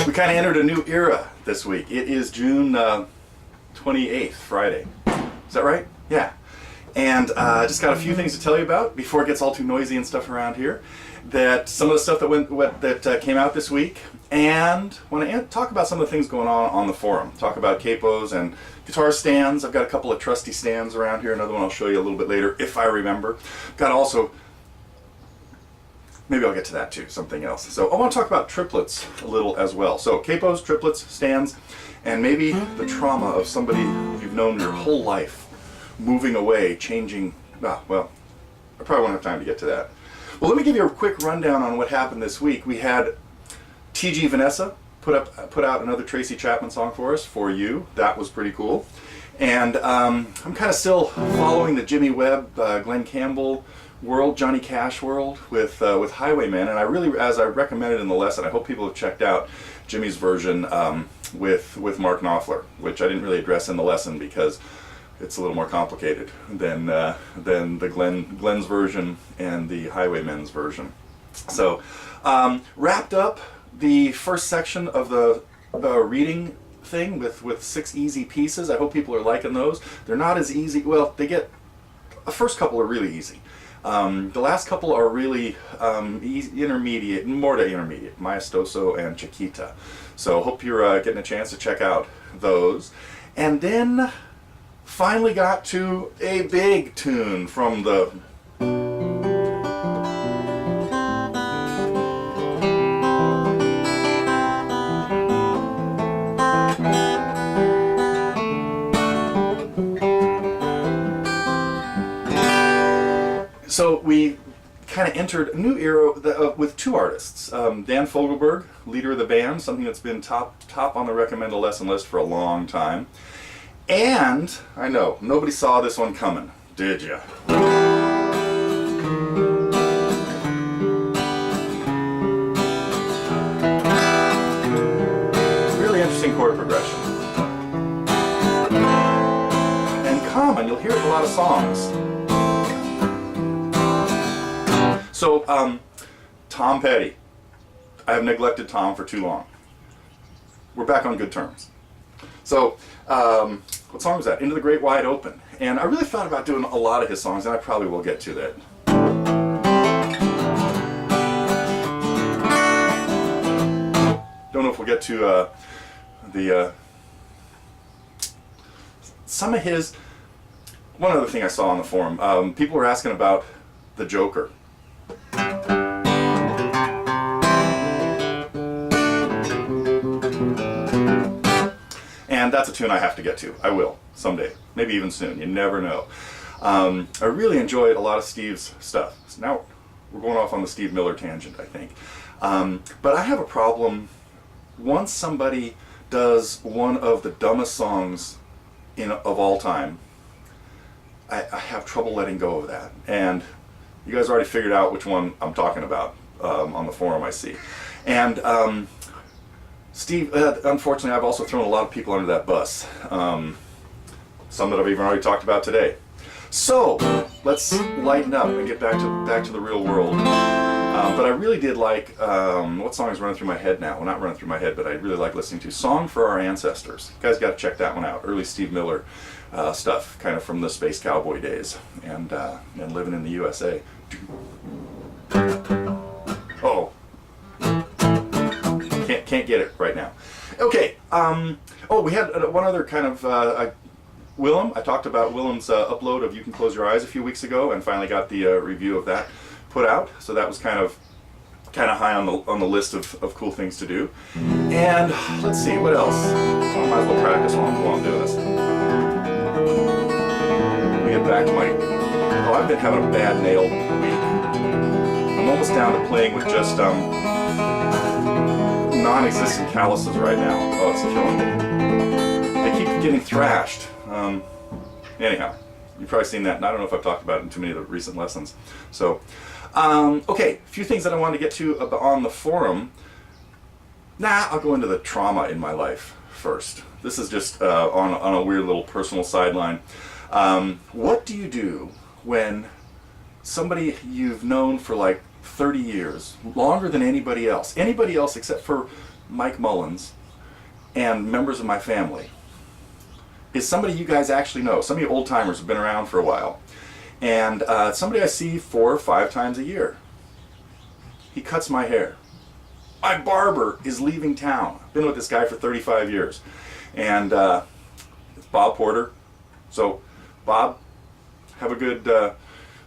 We kind of entered a new era this week. It is June 28th, Friday. Is that right? Yeah. And just got a few things to tell you about before it gets all too noisy and stuff around here. That some of the stuff that came out this week, and want to talk about some of the things going on the forum. Talk about capos and guitar stands. I've got a couple of trusty stands around here. Another one I'll show you a little bit later if I remember. Got also, maybe I'll get to that too, something else. So I want to talk about triplets a little as well. So capos, triplets, stands, and maybe the trauma of somebody you've known your whole life, moving away, changing. Well, I probably won't have time to get to that. Well, let me give you a quick rundown on what happened this week. We had T.G. Vanessa put out another Tracy Chapman song for us, For You. That was pretty cool. And I'm kind of still following the Jimmy Webb, Glen Campbell world, Johnny Cash world with Highwayman. And I really, as I recommended in the lesson, I hope people have checked out Jimmy's version with Mark Knopfler, which I didn't really address in the lesson because it's a little more complicated than the Glen's version and the Highwaymen's version. So wrapped up the first section of the reading thing with 6 easy pieces. I hope people are liking those. They're not as easy. Well, the first couple are really easy. The last couple are really intermediate, more to intermediate, Maestoso and Chiquita. So hope you're getting a chance to check out those. And then finally got to a big tune from the So we kind of entered a new era with 2 artists. Dan Fogelberg, leader of the band, something that's been top on the recommended lesson list for a long time. And, I know, nobody saw this one coming, did ya? Really interesting chord progression. And common, you'll hear it in a lot of songs. So, Tom Petty. I have neglected Tom for too long. We're back on good terms. So, what song was that? Into the Great Wide Open. And I really thought about doing a lot of his songs, and I probably will get to that. Don't know if we'll get to some of his. One other thing I saw on the forum, people were asking about the Joker. And that's a tune I have to get to. I will, someday. Maybe even soon. You never know. I really enjoyed a lot of Steve's stuff. So now we're going off on the Steve Miller tangent, I think. But I have a problem. Once somebody does one of the dumbest songs of all time, I have trouble letting go of that. And you guys already figured out which one I'm talking about on the forum, I see. And Steve, unfortunately, I've also thrown a lot of people under that bus. Some that I've even already talked about today. So let's lighten up and get back to the real world. But I really did like what song is running through my head now? Well, not running through my head, but I really like listening to "Song for Our Ancestors." You guys got to check that one out. Early Steve Miller stuff, kind of from the Space Cowboy days, and living in the USA. Oh. Can't get it right now. Okay. We had one other kind of Willem. I talked about Willem's upload of "You Can Close Your Eyes" a few weeks ago, and finally got the review of that put out. So that was kind of high on the list of cool things to do. And let's see what else. I might as well practice while I'm doing this. Let me get back to my. Oh, I've been having a bad nail week. I'm almost down to playing with just non-existent calluses right now. Oh, it's killing me. They keep getting thrashed. Anyhow, you've probably seen that, and I don't know if I've talked about it in too many of the recent lessons. So, okay, a few things that I wanted to get to on the forum. I'll go into the trauma in my life first. This is just on a weird little personal sideline. What do you do when somebody you've known for like 30 years, longer than anybody else except for Mike Mullins and members of my family is somebody you guys actually know. Some of you old timers have been around for a while. And somebody I see 4 or 5 times a year. He cuts my hair. My barber is leaving town. I've been with this guy for 35 years. And it's Bob Porter. So, Bob, have a good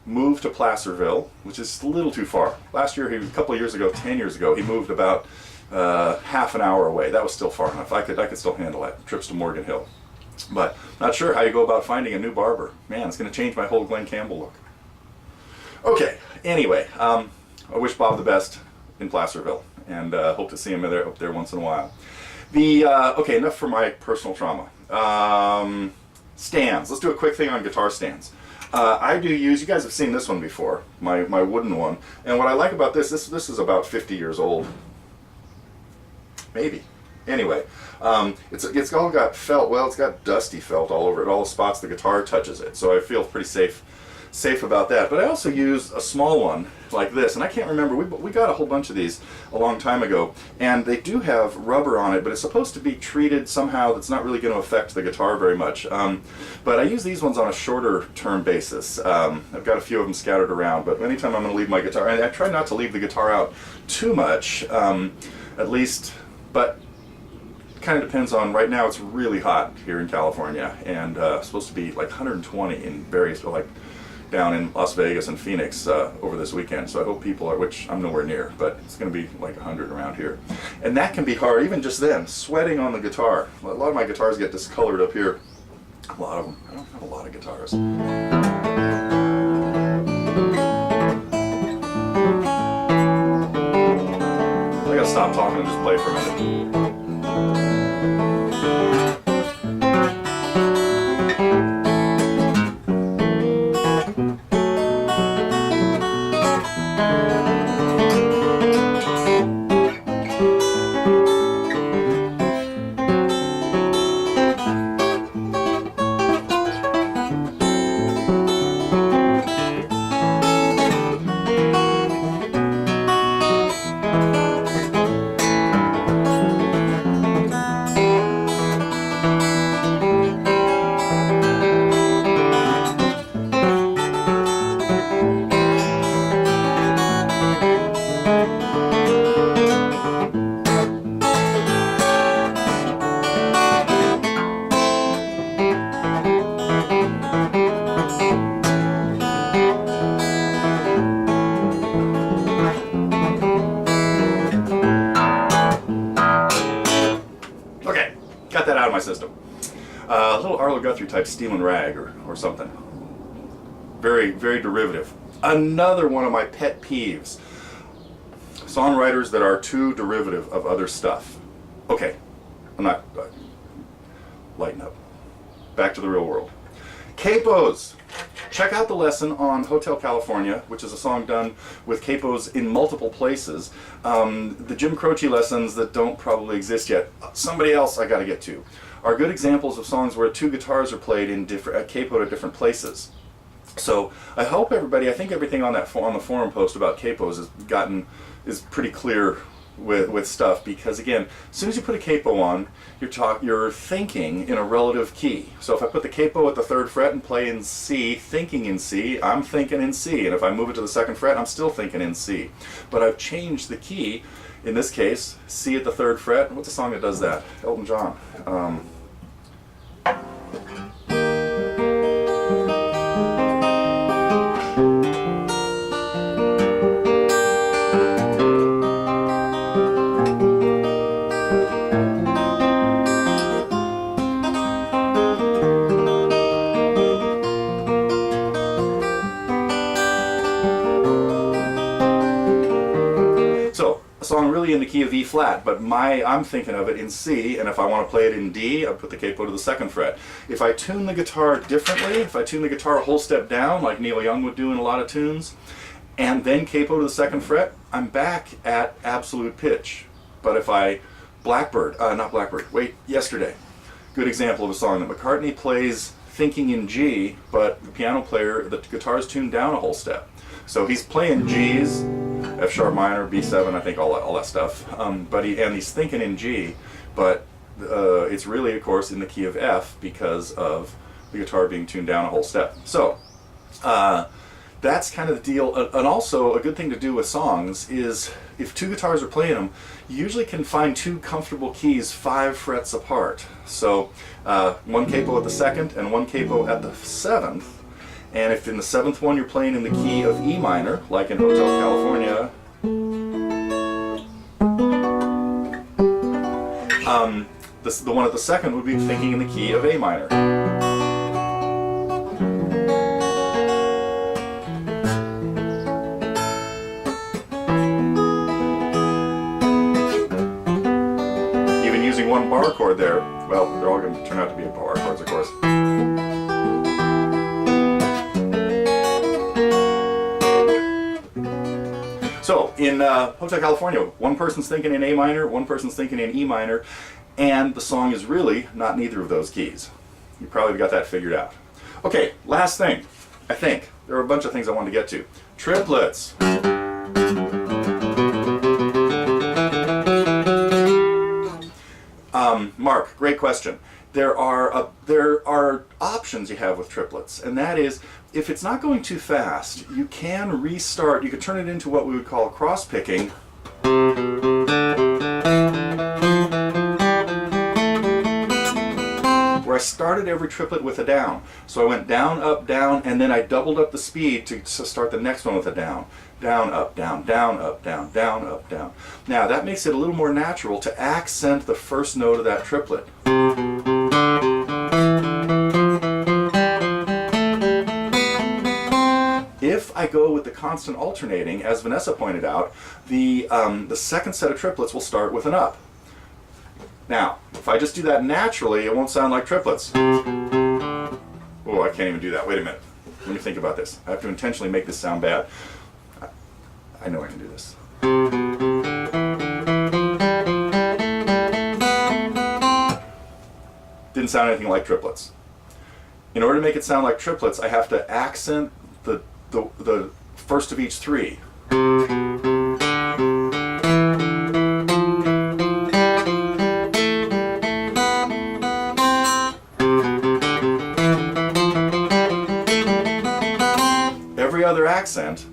move to Placerville, which is a little too far. Last year, a couple of years ago, 10 years ago, he moved about half an hour away. That was still far enough. I could still handle that. Trips to Morgan Hill. But not sure how you go about finding a new barber. Man, it's going to change my whole Glen Campbell look. Okay, anyway, I wish Bob the best in Placerville, and hope to see him up there once in a while. Okay, enough for my personal trauma. Stands. Let's do a quick thing on guitar stands. I do use, you guys have seen this one before, my wooden one. And what I like about this is about 50 years old. Maybe. Anyway, it's all got felt. Well, it's got dusty felt all over it, all the spots the guitar touches it. So I feel pretty safe about that. But I also use a small one like this, and I can't remember. We got a whole bunch of these a long time ago, and they do have rubber on it, but it's supposed to be treated somehow that's not really going to affect the guitar very much. But I use these ones on a shorter term basis. I've got a few of them scattered around, but anytime I'm going to leave my guitar, and I try not to leave the guitar out too much, at least, but kind of depends on, right now it's really hot here in California, and supposed to be like 120 in various, like down in Las Vegas and Phoenix over this weekend. So I hope people are, which I'm nowhere near, but it's going to be like 100 around here. And that can be hard, even just then, sweating on the guitar. A lot of my guitars get discolored up here. A lot of them. I don't have a lot of guitars. I gotta stop talking and just play for a minute. Got that out of my system. A little Arlo Guthrie type Steel and Rag or something. Very, very derivative. Another one of my pet peeves. Songwriters that are too derivative of other stuff. Okay, I'm not... lighten up. Back to the real world. Capos! Check out the lesson on Hotel California, which is a song done with capos in multiple places. The Jim Croce lessons that don't probably exist yet, somebody else I gotta get to, are good examples of songs where 2 guitars are played in different, capo at different places. So I hope everybody, I think everything on that on the forum post about capos is pretty clear with stuff, because again, as soon as you put a capo on, you're thinking in a relative key. So if I put the capo at the 3rd fret and play in C, thinking in C, I'm thinking in C, and if I move it to the 2nd fret, I'm still thinking in C. But I've changed the key, in this case, C at the 3rd fret. What's a song that does that? Elton John. Song really in the key of E flat, but I'm thinking of it in C, and if I want to play it in D, I put the capo to the 2nd fret. If I tune the guitar differently, if I tune the guitar a whole step down, like Neil Young would do in a lot of tunes, and then capo to the 2nd fret, I'm back at absolute pitch. But if I Yesterday, good example of a song that McCartney plays thinking in G, but the piano player, the guitar's tuned down a whole step. So he's playing G's, F sharp minor, B7, I think all that stuff. And he's thinking in G, but it's really, of course, in the key of F because of the guitar being tuned down a whole step. So that's kind of the deal. And also, a good thing to do with songs is if two guitars are playing them, you usually can find two comfortable keys 5 frets apart. So one capo at the 2nd and one capo at the 7th. And if in the 7th one you're playing in the key of E minor, like in Hotel California, the one at the 2nd would be thinking in the key of A minor. Even using one bar chord there, well, they're all going to turn out to be bar chords, of course. So, in Hotel California, one person's thinking in A minor, one person's thinking in E minor, and the song is really not neither of those keys. You probably got that figured out. Okay, last thing, I think. There are a bunch of things I wanted to get to. Triplets. Mark, great question. There are options you have with triplets, and that is, if it's not going too fast, you can restart. You could turn it into what we would call cross picking. Where I started every triplet with a down. So I went down, up, down, and then I doubled up the speed to start the next one with a down. Down, up, down, down, up, down, down, up, down. Now that makes it a little more natural to accent the first note of that triplet. If I go with the constant alternating, as Vanessa pointed out, the second set of triplets will start with an up. Now, if I just do that naturally, it won't sound like triplets. Oh, I can't even do that. Wait a minute. Let me think about this. I have to intentionally make this sound bad. I know I can do this. Didn't sound anything like triplets. In order to make it sound like triplets, I have to accent the first of each 3. Every other accent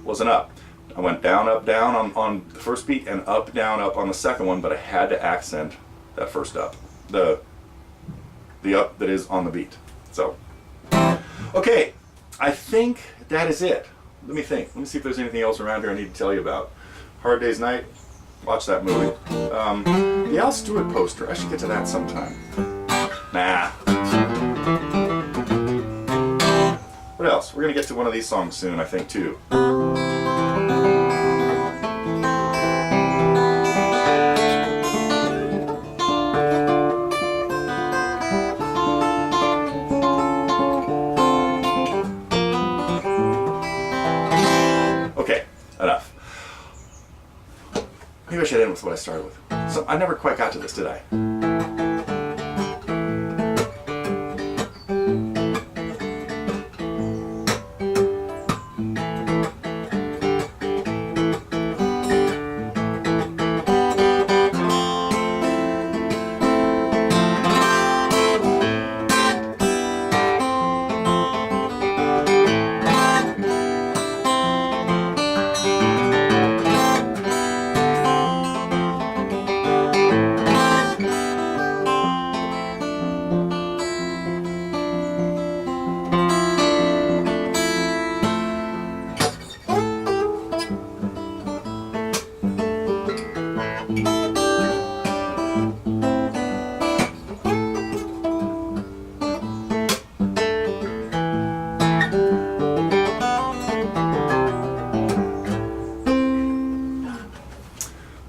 was an up. I went down, up, down on the first beat and up, down, up on the second one, but I had to accent that first up. The up that is on the beat. So, okay, I think that is it. Let me think. Let me see if there's anything else around here I need to tell you about. Hard Day's Night, watch that movie. The Al Stewart poster, I should get to that sometime. Nah. What else? We're going to get to one of these songs soon, I think, too. Okay, enough. Maybe I should end with what I started with. So I never quite got to this, did I?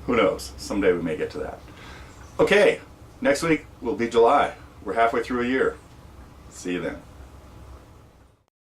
Who knows? Someday we may get to that. Okay, next week will be July. We're halfway through a year. See you then.